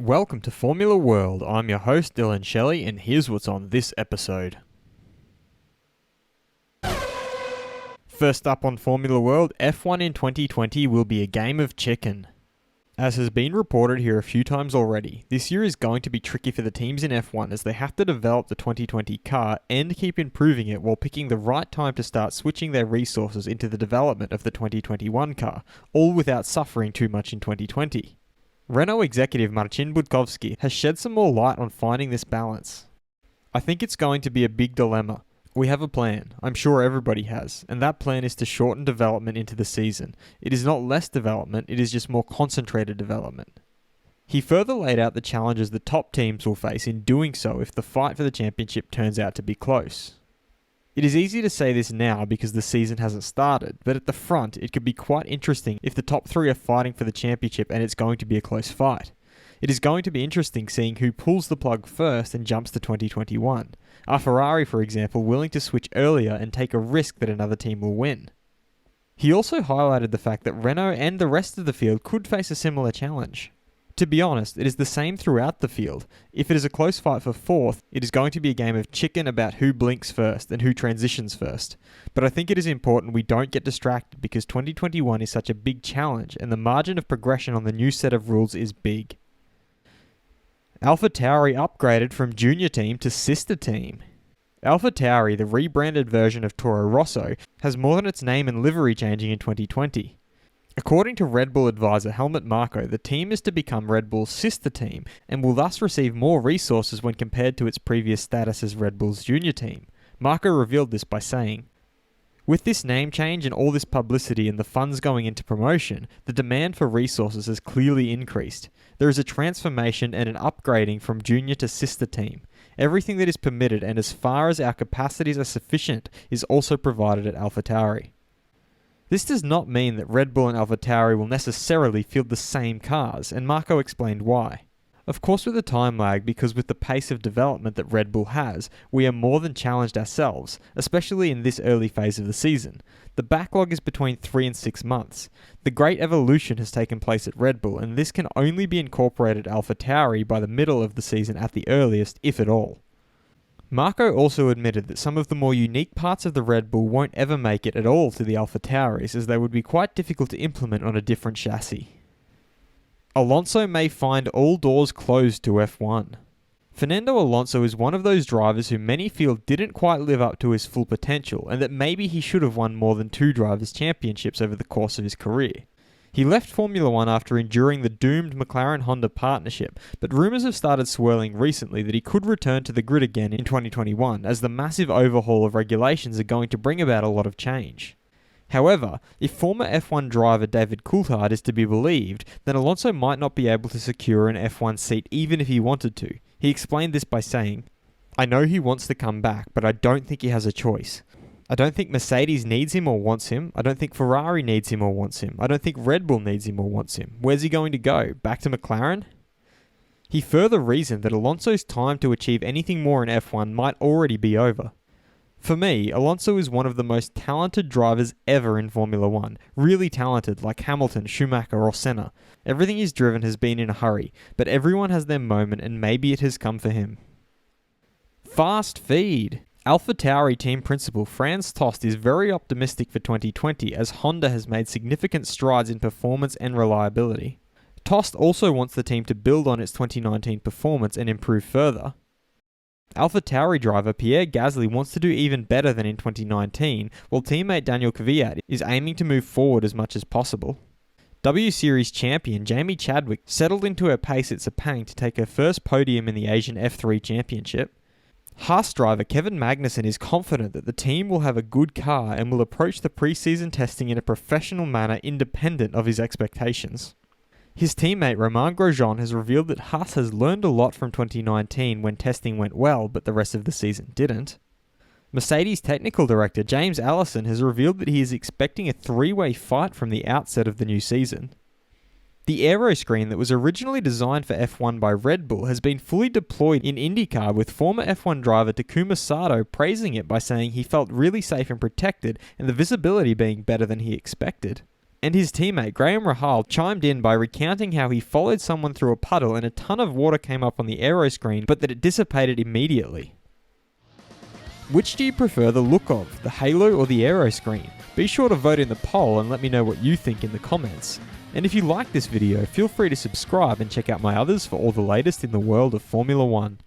Welcome to Formula World. I'm your host Dylan Shelley, and here's what's on this episode. First up on Formula World, F1 in 2020 will be a game of chicken. As has been reported here a few times already, this year is going to be tricky for the teams in F1 as they have to develop the 2020 car and keep improving it while picking the right time to start switching their resources into the development of the 2021 car, all without suffering too much in 2020. Renault executive Marcin Budkowski has shed some more light on finding this balance. I think it's going to be a big dilemma. We have a plan, I'm sure everybody has, and that plan is to shorten development into the season. It is not less development, it is just more concentrated development. He further laid out the challenges the top teams will face in doing so if the fight for the championship turns out to be close. It is easy to say this now because the season hasn't started, but at the front it could be quite interesting if the top three are fighting for the championship and it's going to be a close fight. It is going to be interesting seeing who pulls the plug first and jumps to 2021. Are Ferrari, for example, willing to switch earlier and take a risk that another team will win? He also highlighted the fact that Renault and the rest of the field could face a similar challenge. To be honest, it is the same throughout the field. If it is a close fight for fourth, it is going to be a game of chicken about who blinks first and who transitions first. But I think it is important we don't get distracted because 2021 is such a big challenge and the margin of progression on the new set of rules is big. Tauri upgraded from junior team to sister team. Tauri, the rebranded version of Toro Rosso, has more than its name and livery changing in 2020. According to Red Bull advisor Helmut Marko, the team is to become Red Bull's sister team and will thus receive more resources when compared to its previous status as Red Bull's junior team. Marko revealed this by saying, "With this name change and all this publicity and the funds going into promotion, the demand for resources has clearly increased. There is a transformation and an upgrading from junior to sister team. Everything that is permitted and as far as our capacities are sufficient is also provided at AlphaTauri." This does not mean that Red Bull and AlphaTauri will necessarily field the same cars, and Marko explained why. Of course with a time lag, because with the pace of development that Red Bull has, we are more than challenged ourselves, especially in this early phase of the season. The backlog is between 3 and 6 months. The great evolution has taken place at Red Bull, and this can only be incorporated at AlphaTauri by the middle of the season at the earliest, if at all. Marko also admitted that some of the more unique parts of the Red Bull won't ever make it at all to the AlphaTauris, as they would be quite difficult to implement on a different chassis. Alonso may find all doors closed to F1. Fernando Alonso is one of those drivers who many feel didn't quite live up to his full potential, and that maybe he should have won more than 2 drivers' championships over the course of his career. He left Formula 1 after enduring the doomed McLaren-Honda partnership, but rumours have started swirling recently that he could return to the grid again in 2021, as the massive overhaul of regulations are going to bring about a lot of change. However, if former F1 driver David Coulthard is to be believed, then Alonso might not be able to secure an F1 seat even if he wanted to. He explained this by saying, "I know he wants to come back, but I don't think he has a choice. I don't think Mercedes needs him or wants him. I don't think Ferrari needs him or wants him. I don't think Red Bull needs him or wants him. Where's he going to go? Back to McLaren?" He further reasoned that Alonso's time to achieve anything more in F1 might already be over. "For me, Alonso is one of the most talented drivers ever in Formula 1. Really talented, like Hamilton, Schumacher or Senna. Everything he's driven has been in a hurry, but everyone has their moment and maybe it has come for him." Fast feed. AlphaTauri team principal Franz Tost is very optimistic for 2020 as Honda has made significant strides in performance and reliability. Tost also wants the team to build on its 2019 performance and improve further. AlphaTauri driver Pierre Gasly wants to do even better than in 2019, while teammate Daniel Kvyat is aiming to move forward as much as possible. W Series champion Jamie Chadwick settled into her pace at Sepang to take her first podium in the Asian F3 Championship. Haas driver Kevin Magnussen is confident that the team will have a good car and will approach the pre-season testing in a professional manner independent of his expectations. His teammate Romain Grosjean has revealed that Haas has learned a lot from 2019 when testing went well but the rest of the season didn't. Mercedes technical director James Allison has revealed that he is expecting a 3-way fight from the outset of the new season. The aero screen that was originally designed for F1 by Red Bull has been fully deployed in IndyCar, with former F1 driver Takuma Sato praising it by saying he felt really safe and protected and the visibility being better than he expected. And his teammate Graham Rahal chimed in by recounting how he followed someone through a puddle and a ton of water came up on the aero screen, but that it dissipated immediately. Which do you prefer the look of, the halo or the aero screen? Be sure to vote in the poll and let me know what you think in the comments. And if you like this video, feel free to subscribe and check out my others for all the latest in the world of Formula 1.